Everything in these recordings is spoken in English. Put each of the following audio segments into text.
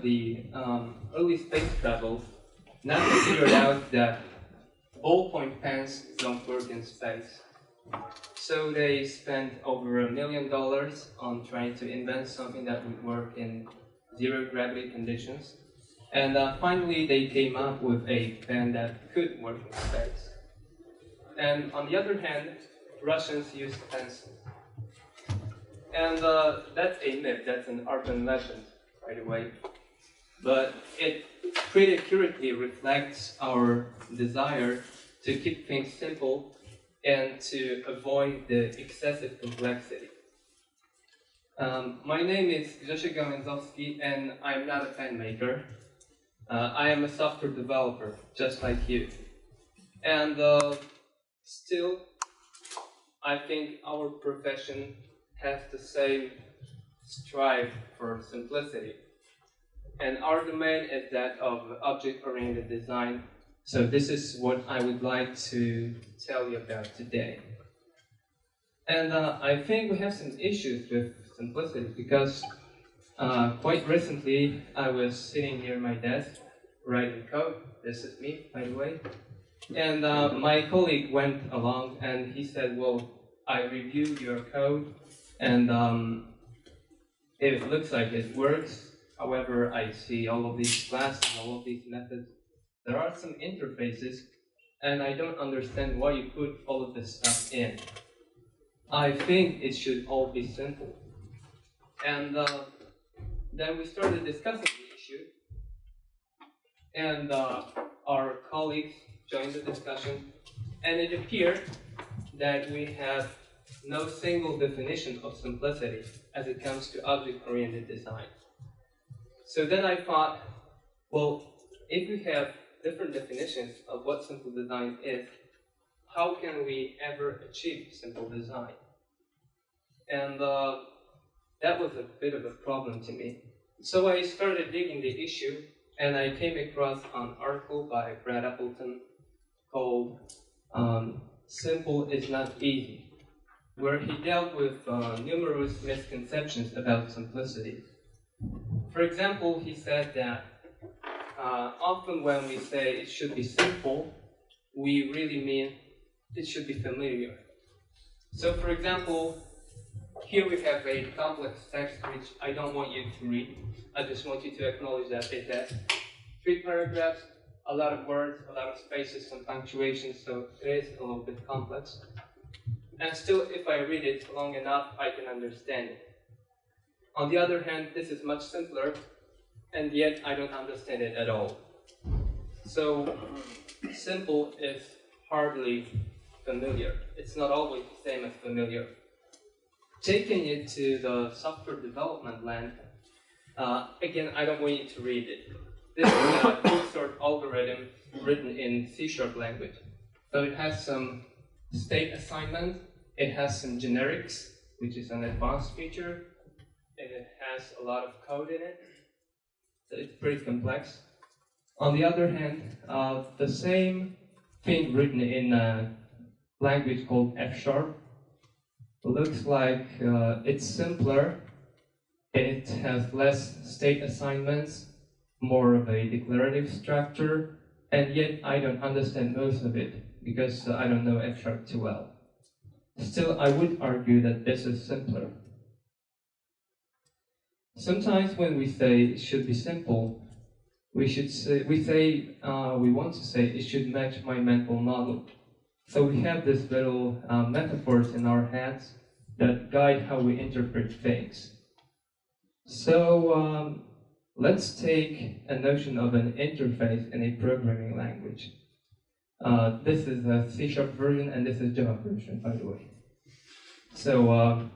the early space travels, NASA figured out that ballpoint pens don't work in space. So they spent over $1 million on trying to invent something that would work in zero gravity conditions. And finally, they came up with a pen that could work in space. And on the other hand, Russians used pencils. And that's a myth, that's an urban legend, by the way. But it pretty accurately reflects our desire to keep things simple and to avoid the excessive complexity. My name is Grzesiek Gałęzowski, and I'm not a pen maker. I am a software developer, just like you. And still, I think our profession has the same strive for simplicity. And our domain is that of object-oriented design. So this is what I would like to tell you about today. And I think we have some issues with simplicity because quite recently I was sitting near my desk writing code. This is me, by the way. And my colleague went along and he said, well, I reviewed your code and it looks like it works. However, I see all of these classes, all of these methods. There are some interfaces, and I don't understand why you put all of this stuff in. I think it should all be simple. And then we started discussing the issue, and our colleagues joined the discussion, and it appeared that we have no single definition of simplicity as it comes to object-oriented design. So then I thought, well, if we have different definitions of what simple design is, how can we ever achieve simple design? And that was a bit of a problem to me. So I started digging the issue, and I came across an article by Brad Appleton called Simple is Not Easy, where he dealt with numerous misconceptions about simplicity. For example, he said that often when we say it should be simple, we really mean it should be familiar. So for example, here we have a complex text which I don't want you to read. I just want you to acknowledge that it has 3 paragraphs, a lot of words, a lot of spaces, some punctuation, so it is a little bit complex. And still, if I read it long enough, I can understand it. On the other hand, this is much simpler, and yet I don't understand it at all. So, simple is hardly familiar. It's not always the same as familiar. Taking it to the software development land, again, I don't want you to read it. This is a quicksort algorithm written in C# language. So it has some state assignment, it has some generics, which is an advanced feature, and it has a lot of code in it, so it's pretty complex. On the other hand, the same thing written in a language called F# looks like it's simpler, it has less state assignments, more of a declarative structure, and yet I don't understand most of it because I don't know F# too well. Still, I would argue that this is simpler. Sometimes when we say it should be simple, we want to say it should match my mental model. So we have these little metaphors in our heads that guide how we interpret things. So let's take a notion of an interface in a programming language. This is a C# version, and this is Java version, by the way. So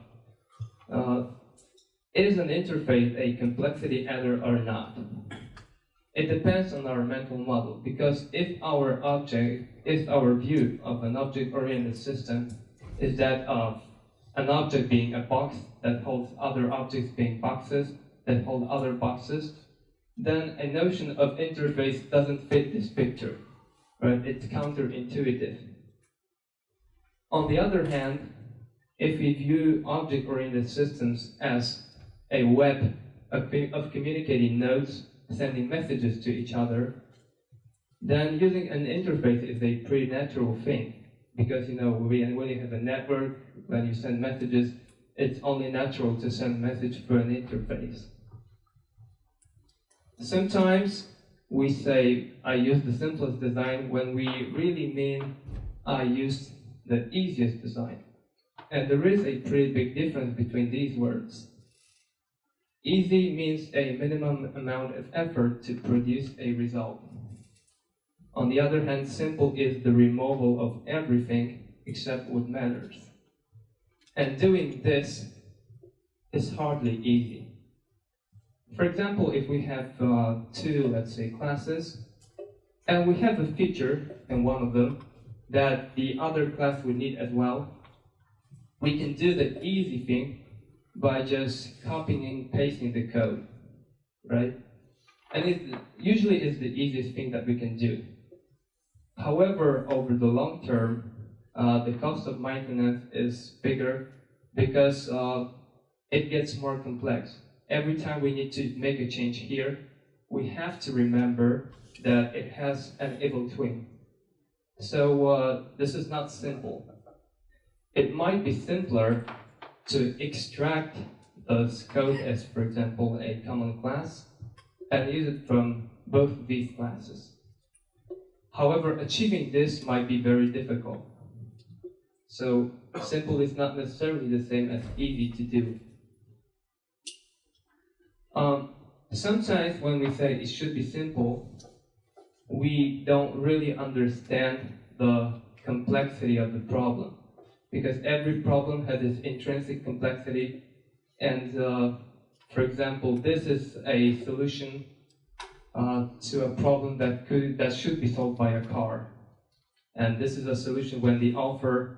it is an interface a complexity adder or not? It depends on our mental model, because if our view of an object-oriented system is that of an object being a box that holds other objects being boxes that hold other boxes, then a notion of interface doesn't fit this picture, right? It's counterintuitive. On the other hand, if we view object-oriented systems as a web of communicating nodes sending messages to each other, then using an interface is a pretty natural thing. Because when you have a network, when you send messages, it's only natural to send a message through an interface. Sometimes we say, I use the simplest design, when we really mean I use the easiest design. And there is a pretty big difference between these words. Easy means a minimum amount of effort to produce a result. On the other hand, simple is the removal of everything except what matters. And doing this is hardly easy. For example, if we have two, let's say, classes, and we have a feature in one of them that the other class would need as well, we can do the easy thing by just copying and pasting the code, right? And it usually is the easiest thing that we can do. However, over the long term, the cost of maintenance is bigger because it gets more complex. Every time we need to make a change here, we have to remember that it has an evil twin. So this is not simple. It might be simpler to extract this code as, for example, a common class and use it from both of these classes. However, achieving this might be very difficult. So simple is not necessarily the same as easy to do. Sometimes when we say it should be simple, we don't really understand the complexity of the problem, because every problem has its intrinsic complexity. And for example, this is a solution to a problem that should be solved by a car. And this is a solution when the author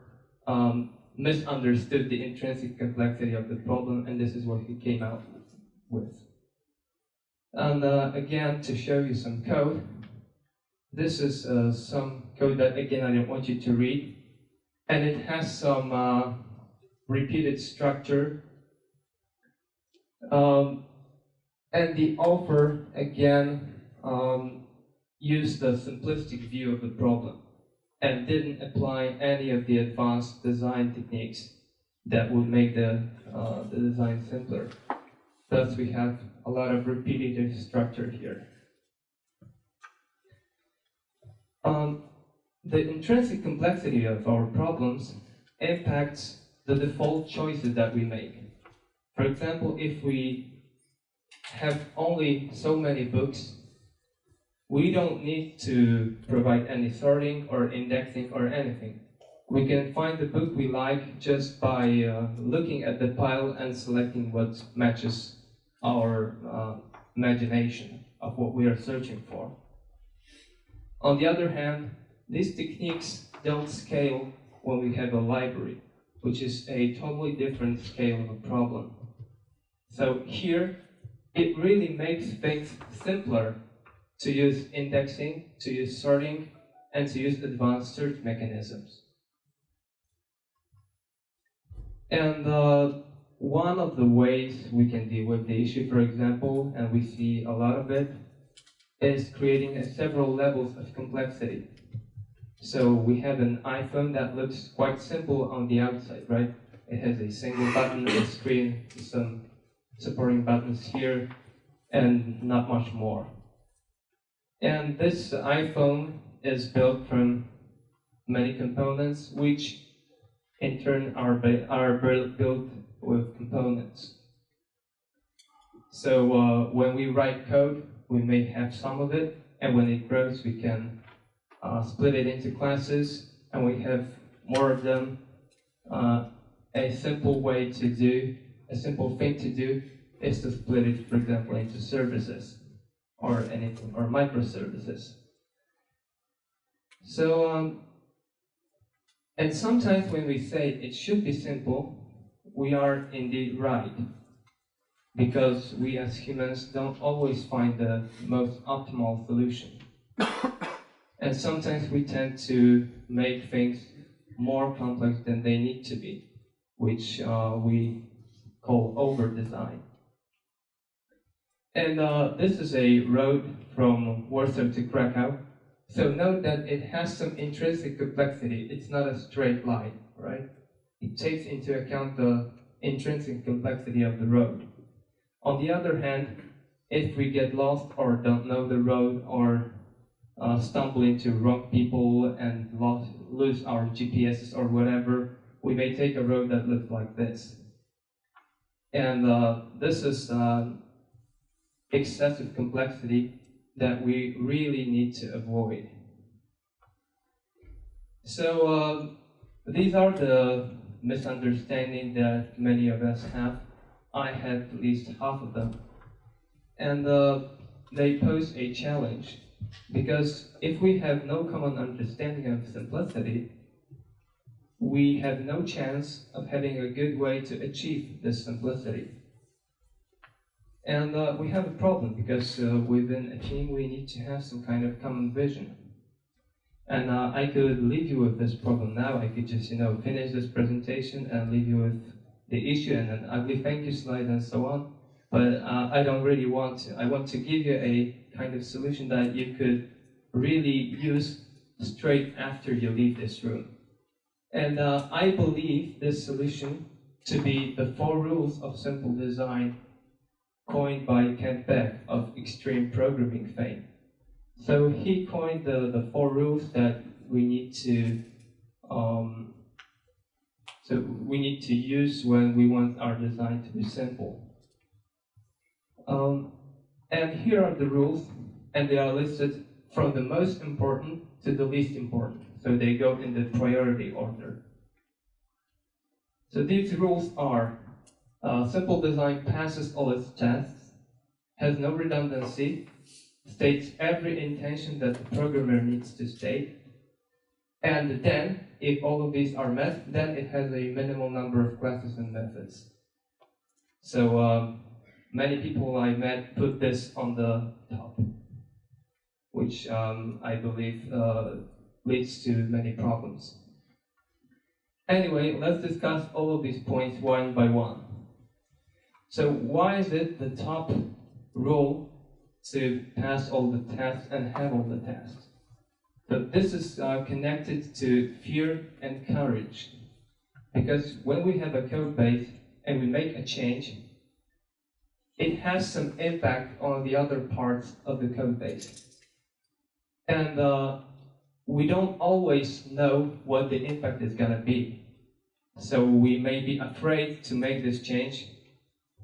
misunderstood the intrinsic complexity of the problem, and this is what he came out with. And again, to show you some code, this is some code that, again, I don't want you to read. And it has some repeated structure. And the author, again, used the simplistic view of the problem and didn't apply any of the advanced design techniques that would make the design simpler. Thus, we have a lot of repetitive structure here. The intrinsic complexity of our problems impacts the default choices that we make. For example, if we have only so many books, we don't need to provide any sorting or indexing or anything. We can find the book we like just by looking at the pile and selecting what matches our imagination of what we are searching for. On the other hand, these techniques don't scale when we have a library, which is a totally different scale of a problem. So here, it really makes things simpler to use indexing, to use sorting, and to use advanced search mechanisms. And one of the ways we can deal with the issue, for example, and we see a lot of it, is creating several levels of complexity. So we have an iPhone that looks quite simple on the outside, right? It has a single button, a screen, some supporting buttons here, and not much more. And this iPhone is built from many components, which in turn are built with components. So when we write code, we may have some of it, and when it grows, we can split it into classes, and we have more of them. A simple way to do, a simple thing to do, is to split it, for example, into services or anything, or microservices. So, and sometimes when we say it should be simple, we are indeed right, because we as humans don't always find the most optimal solution. And sometimes we tend to make things more complex than they need to be, which we call over-design. And this is a road from Warsaw to Krakow. So note that it has some intrinsic complexity. It's not a straight line, right? It takes into account the intrinsic complexity of the road. On the other hand, if we get lost or don't know the road or stumble into wrong people and lose our GPSs or whatever, we may take a road that looks like this. And this is excessive complexity that we really need to avoid. So these are the misunderstandings that many of us have. I had at least half of them. And they pose a challenge, because if we have no common understanding of simplicity, we have no chance of having a good way to achieve this simplicity. And we have a problem, because within a team we need to have some kind of common vision. And I could leave you with this problem now. I could just, finish this presentation and leave you with the issue and an ugly thank you slide and so on. But I don't really want to. I want to give you a kind of solution that you could really use straight after you leave this room. And I believe this solution to be the 4 rules of simple design coined by Kent Beck of extreme programming fame. So he coined the 4 rules that we need to use when we want our design to be simple. And here are the rules, and they are listed from the most important to the least important. So they go in the priority order. So these rules are: simple design passes all its tests, has no redundancy, states every intention that the programmer needs to state, and then, if all of these are met, then it has a minimal number of classes and methods. So many people I met put this on the top, which I believe leads to many problems. Anyway, let's discuss all of these points one by one. So why is it the top rule to pass all the tests and have all the tests? So this is connected to fear and courage. Because when we have a code base and we make a change, it has some impact on the other parts of the code base. And we don't always know what the impact is going to be. So we may be afraid to make this change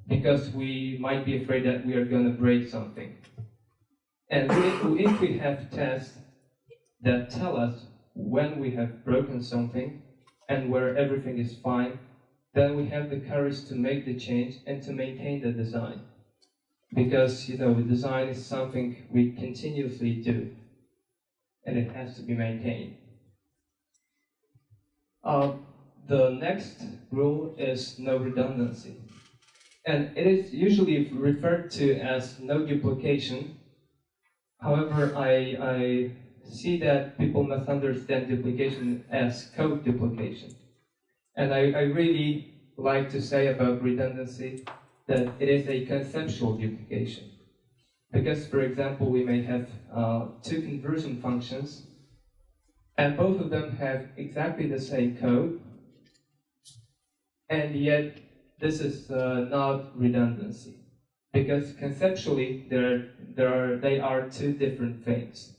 because we might be afraid that we are going to break something. And if we have tests that tell us when we have broken something and where everything is fine, then we have the courage to make the change and to maintain the design. Because, design is something we continuously do, and it has to be maintained. The next rule is no redundancy. And it is usually referred to as no duplication. However, I see that people misunderstand duplication as code duplication. And I really like to say about redundancy that it is a conceptual duplication. Because, for example, we may have 2 conversion functions, and both of them have exactly the same code, and yet this is not redundancy. Because conceptually, they are 2 different things.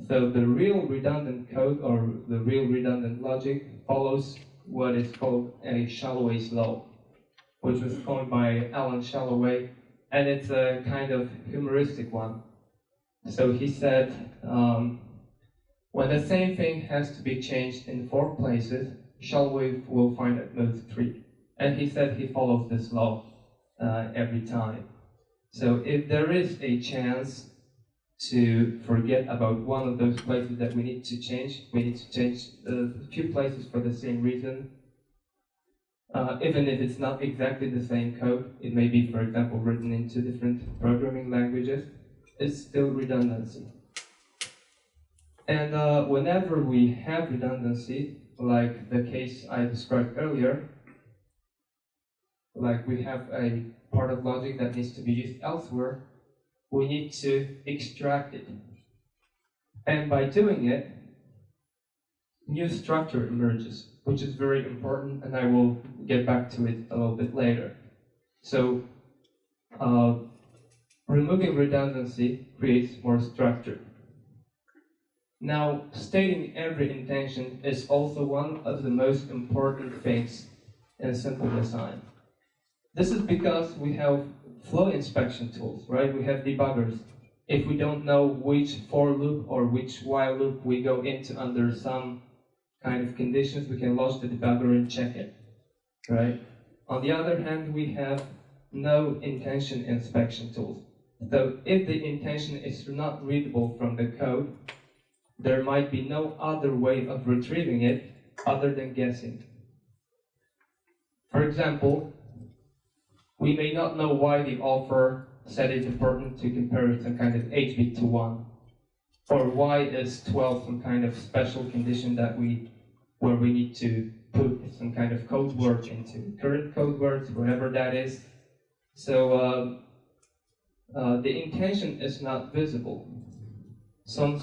So the real redundant code or the real redundant logic follows what is called a Shalloway's law, which was coined by Alan Shalloway, and it's a kind of humoristic one. So he said, when the same thing has to be changed in 4 places, Shalloway will find at most 3. And he said he follows this law every time. So if there is a chance to forget about one of those places that we need to change a few places for the same reason. Even if it's not exactly the same code, it may be, for example, written in 2 different programming languages, it's still redundancy. And whenever we have redundancy, like the case I described earlier, like we have a part of logic that needs to be used elsewhere, we need to extract it. And by doing it, new structure emerges, which is very important, and I will get back to it a little bit later. So, removing redundancy creates more structure. Now, stating every intention is also one of the most important things in simple design. This is because we have flow inspection tools, right? We have debuggers. If we don't know which for loop or which while loop we go into under some kind of conditions, we can launch the debugger and check it, right? On the other hand, we have no intention inspection tools. So if the intention is not readable from the code, there might be no other way of retrieving it other than guessing. For example, we may not know why the author said it's important to compare with some kind of h bit to 1, or why is 12 some kind of special condition that where we need to put some kind of code word into current code words, whatever that is. So the intention is not visible. Some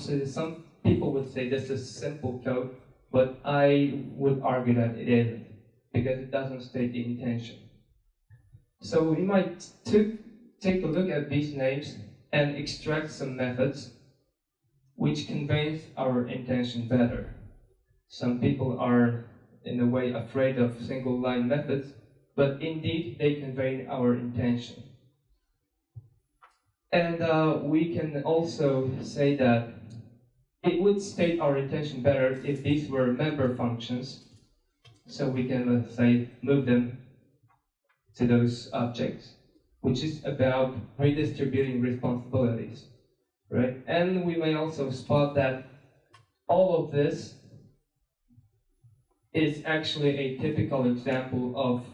people would say this is simple code, but I would argue that it isn't, because it doesn't state the intention. So we might take a look at these names and extract some methods which conveys our intention better. Some people are, in a way, afraid of single-line methods, but indeed they convey our intention. And we can also say that it would state our intention better if these were member functions, so we can, let's say, move them to those objects, which is about redistributing responsibilities, right? And we may also spot that all of this is actually a typical example of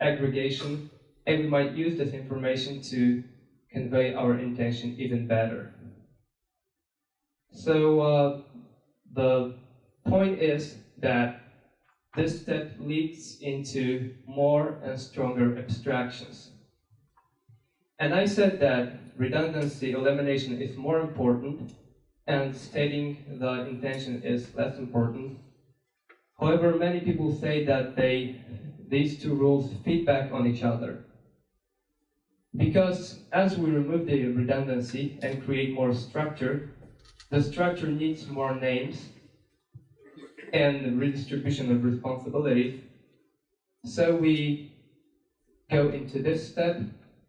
aggregation, and we might use this information to convey our intention even better. So the point is that this step leads into more and stronger abstractions. And I said that redundancy elimination is more important and stating the intention is less important. However, many people say that these two rules feedback on each other. Because as we remove the redundancy and create more structure, the structure needs more names and redistribution of responsibilities. So we go into this step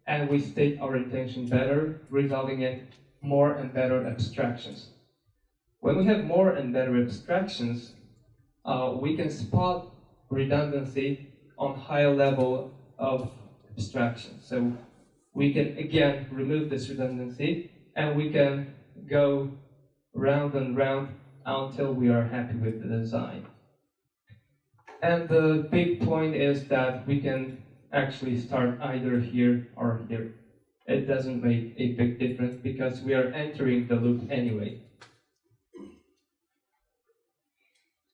and we state our intention better, resulting in more and better abstractions. When we have more and better abstractions, we can spot redundancy on higher level of abstraction. So we can again remove this redundancy and we can go round and round until we are happy with the design. And the big point is that we can actually start either here or here. It doesn't make a big difference because we are entering the loop anyway.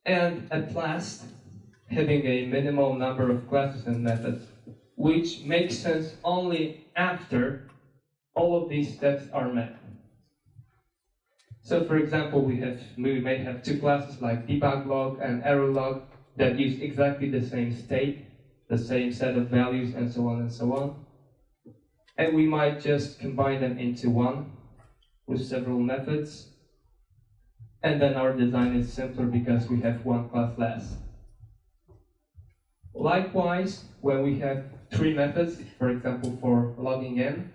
And at last, having a minimal number of classes and methods, which makes sense only after all of these steps are met. So for example, we may have two classes like debug log and error log that use exactly the same state, the same set of values, and so on and so on. And we might just combine them into one with several methods. And then our design is simpler because we have one class less. Likewise, when we have three methods, for example, for logging in,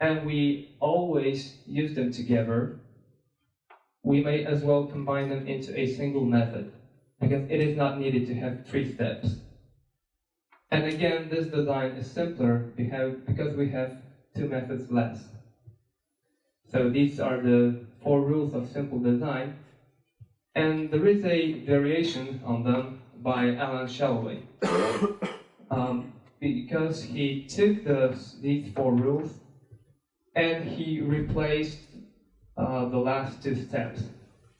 and we always use them together, we may as well combine them into a single method, because it is not needed to have three steps. And again, this design is simpler because we have two methods less. So these are the 4 rules of simple design, and there is a variation on them by Alan Shalloway. Because he took these 4 rules and he replaced the last 2 steps.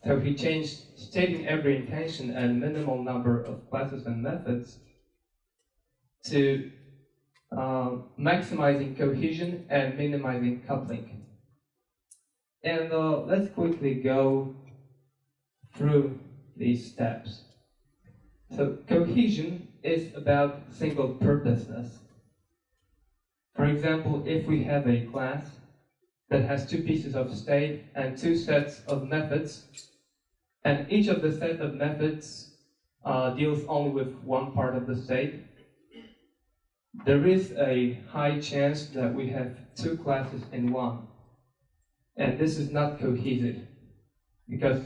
So he changed stating every intention and minimal number of classes and methods to maximizing cohesion and minimizing coupling. And let's quickly go through these steps. So cohesion is about single purposeness. For example, if we have a class that has two pieces of state and two sets of methods, and each of the set of methods deals only with one part of the state, there is a high chance that we have two classes in one. And this is not cohesive, because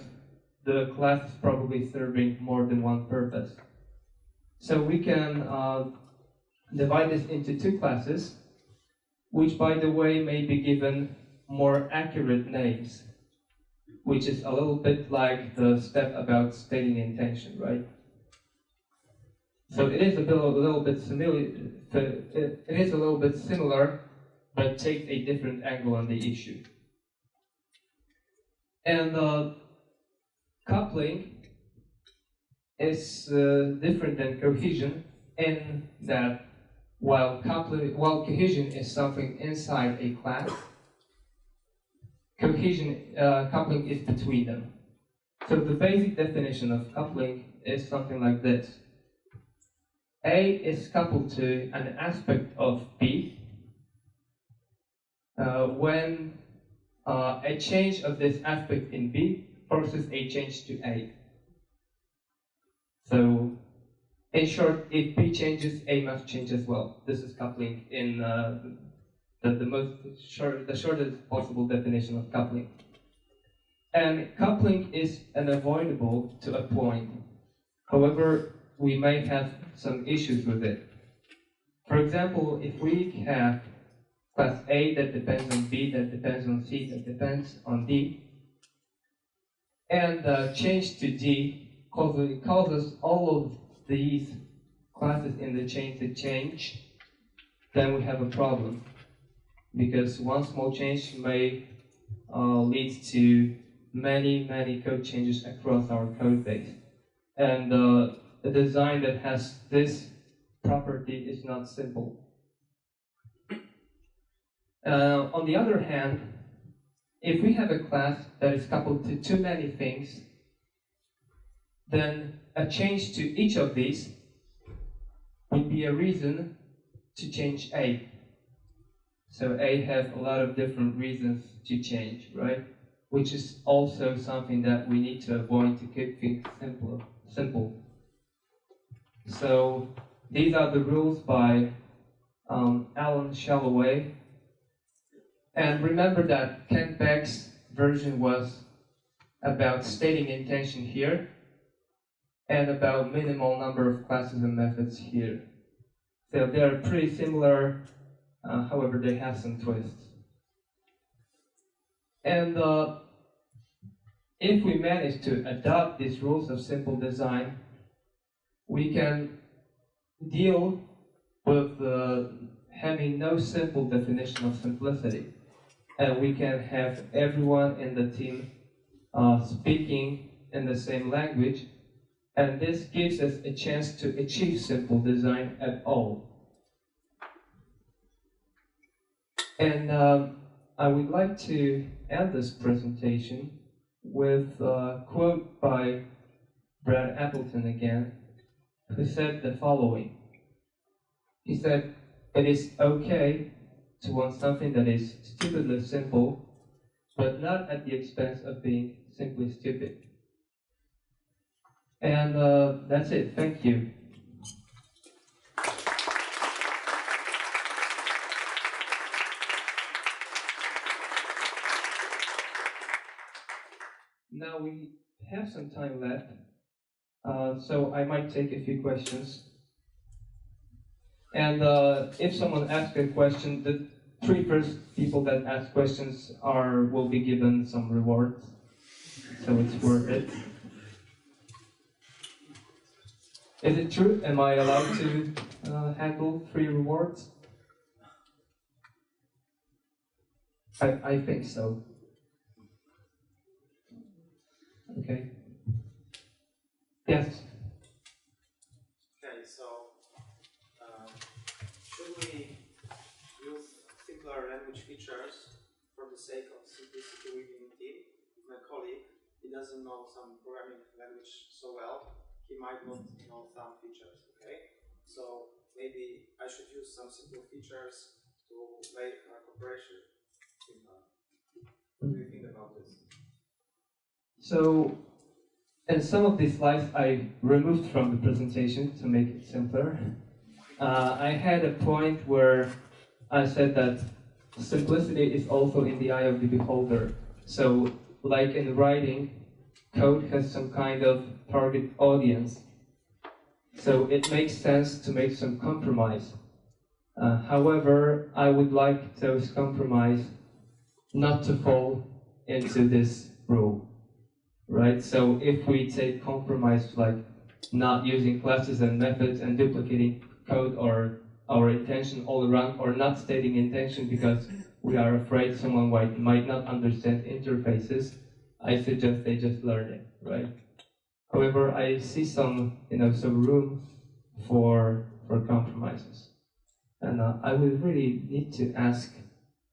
the class is probably serving more than one purpose. So we can divide this into two classes, which, by the way, may be given more accurate names, which is a little bit like the step about stating intention, right? So it is a little bit similar, but takes a different angle on the issue. And coupling is different than cohesion in that while cohesion is something inside a class, coupling is between them. So the basic definition of coupling is something like this. A is coupled to an aspect of B when a change of this aspect in B forces a change to A. So, in short, if B changes, A must change as well. This is coupling in the shortest possible definition of coupling. And coupling is unavoidable to a point. However, we may have some issues with it. For example, if we have class A that depends on B, that depends on C, that depends on D, and change to D causes all of these classes in the chain to change, then we have a problem. Because one small change may lead to many code changes across our code base. And a design that has this property is not simple. On the other hand, if we have a class that is coupled to too many things, then a change to each of these would be a reason to change A. So A has a lot of different reasons to change, right? Which is also something that we need to avoid to keep things simple. So these are the rules by Alan Shalloway. And remember that Kent Beck's version was about stating intention here and about minimal number of classes and methods here. So they are pretty similar, however they have some twists. And if we manage to adopt these rules of simple design, we can deal with having no simple definition of simplicity. And we can have everyone in the team speaking in the same language, and this gives us a chance to achieve simple design at all. And I would like to end this presentation with a quote by Brad Appleton again, who said the following. He said, "It is okay to want something that is stupidly simple, but not at the expense of being simply stupid." And that's it. Thank you. Now we have some time left, so I might take a few questions. And if someone asks a question, the three first people that ask questions will be given some rewards, so it's worth it. Is it true? Am I allowed to handle 3 rewards? I think so. Okay. Yes. Okay, so we use simpler language features for the sake of simplicity within the team. My colleague, he doesn't know some programming language so well, he might not know some features, okay? So maybe I should use some simple features to make our cooperation simpler. What do you think about this? So, and some of these slides I removed from the presentation to make it simpler. I had a point where I said that simplicity is also in the eye of the beholder. So, like in writing, code has some kind of target audience. So it makes sense to make some compromise. However, I would like those compromise not to fall into this rule, right? So if we take compromise like not using classes and methods and duplicating code or our intention all around, or not stating intention because we are afraid someone might not understand interfaces, I suggest they just learn it, right? However, I see some room for compromises, and I would really need to ask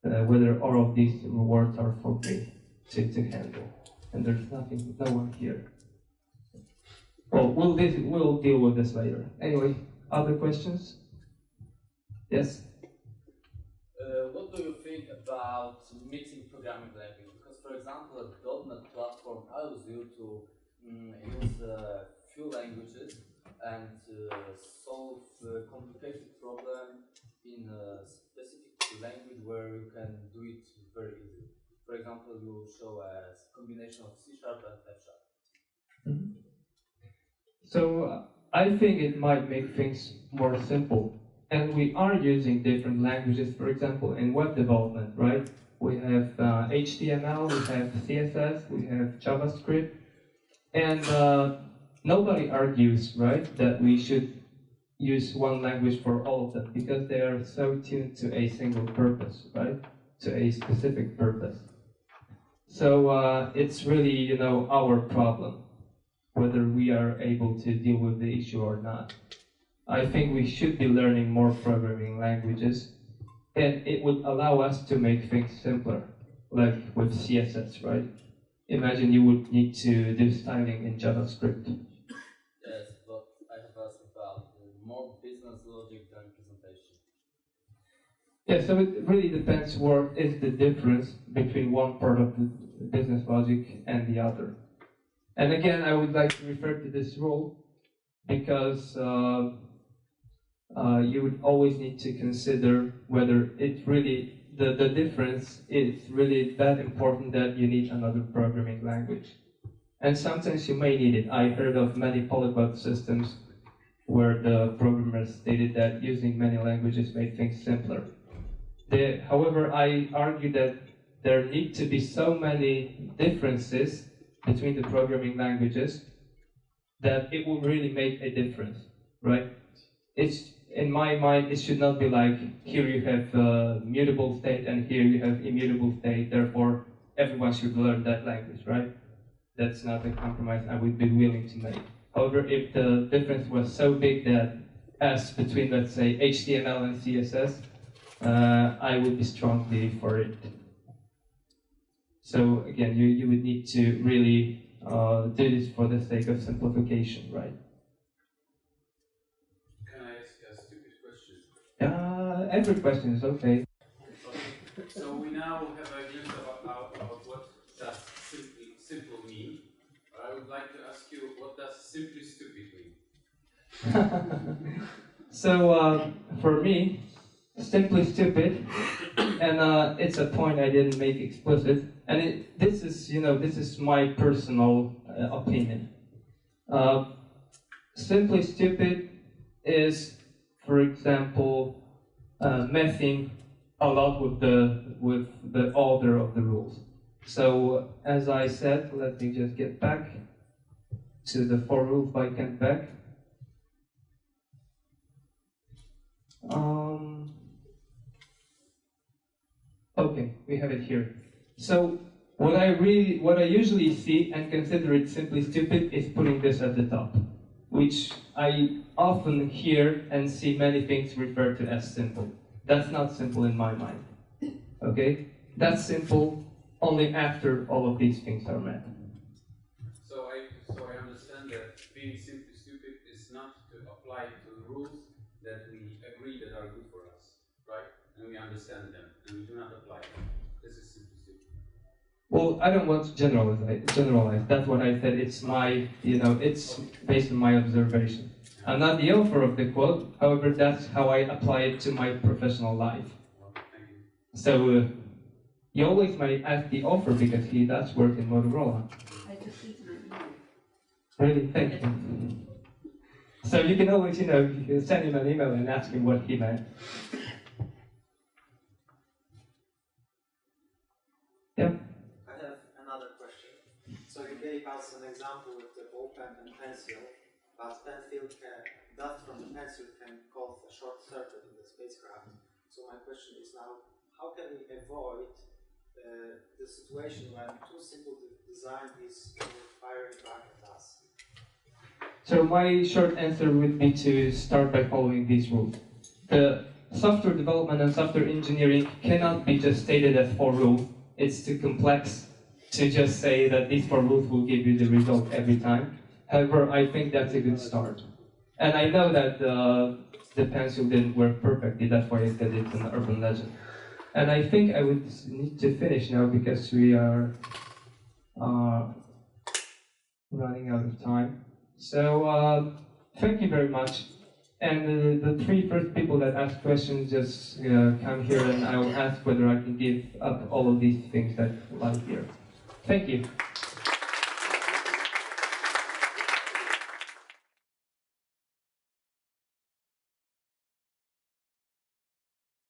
whether all of these rewards are for me to handle, and there's no one here. Well, we'll deal with this later. Anyway, other questions? Yes? What do you think about mixing programming language? Because, for example, a .NET platform allows you to use a few languages and solve a complicated problem in a specific language where you can do it very easily. For example, you show a combination of C# and F#. Mm-hmm. So I think it might make things more simple. And we are using different languages, for example, in web development, right? We have HTML, we have CSS, we have JavaScript, and nobody argues, right, that we should use one language for all of them because they are so tuned to a single purpose, right? To a specific purpose. So it's really, our problem whether we are able to deal with the issue or not. I think we should be learning more programming languages, and it would allow us to make things simpler, like with CSS, right? Imagine you would need to do styling in JavaScript. Yes, but I have asked about more business logic than presentation. Yeah, so it really depends what is the difference between one part of the business logic and the other. And again, I would like to refer to this rule because you would always need to consider whether it really, the difference is really that important that you need another programming language. And sometimes you may need it. I heard of many polyglot systems where the programmers stated that using many languages made things simpler. However, I argue that there need to be so many differences between the programming languages that it will really make a difference, right? In my mind, it should not be like, here you have mutable state and here you have immutable state, therefore everyone should learn that language, right? That's not a compromise I would be willing to make. However, if the difference was so big that as between, let's say, HTML and CSS, I would be strongly for it. So again, you would need to really do this for the sake of simplification, right? Can I ask a stupid question? Every question is okay. Okay. So we now have a glimpse about what does simple mean. I would like to ask you, what does simply stupid mean? So for me, simply stupid, and it's a point I didn't make explicit, and this is my personal opinion. Simply stupid is, for example, messing a lot with the order of the rules. So as I said, let me just get back to the 4 rules by Kent Beck. Okay, we have it here. So what I usually see and consider it simply stupid is putting this at the top, which I often hear and see many things referred to as simple. That's not simple in my mind. Okay? That's simple only after all of these things are met. So I understand that being simply stupid is not to apply to rules that we agree that are good for us, right? And we understand them, and we do not apply them. This is simply stupid. Well, I don't want to generalize. That's what I said. It's my, it's based on my observation. I'm not the author of the quote, however, that's how I apply it to my professional life. Well, thank you. So, you always might ask the author because he does work in Motorola. I just sent him an email. Really? Thank you. So you can always, you can send him an email and ask him what he meant. Yeah. I have another question. So you gave us an example with the ball pen and pencil, but dust from the pencil can cause a short circuit in the spacecraft. So my question is now, how can we avoid the situation when too simple design is firing back at us? So my short answer would be to start by following these rules. The software development and software engineering cannot be just stated as 4 rules. It's too complex to just say that these 4 rules will give you the result every time. However, I think that's a good start. And I know that the pencil didn't work perfectly, that's why I said it's an urban legend. And I think I would need to finish now because we are running out of time. So thank you very much. And the 3 first people that ask questions just come here and I will ask whether I can give up all of these things that lie here. Thank you.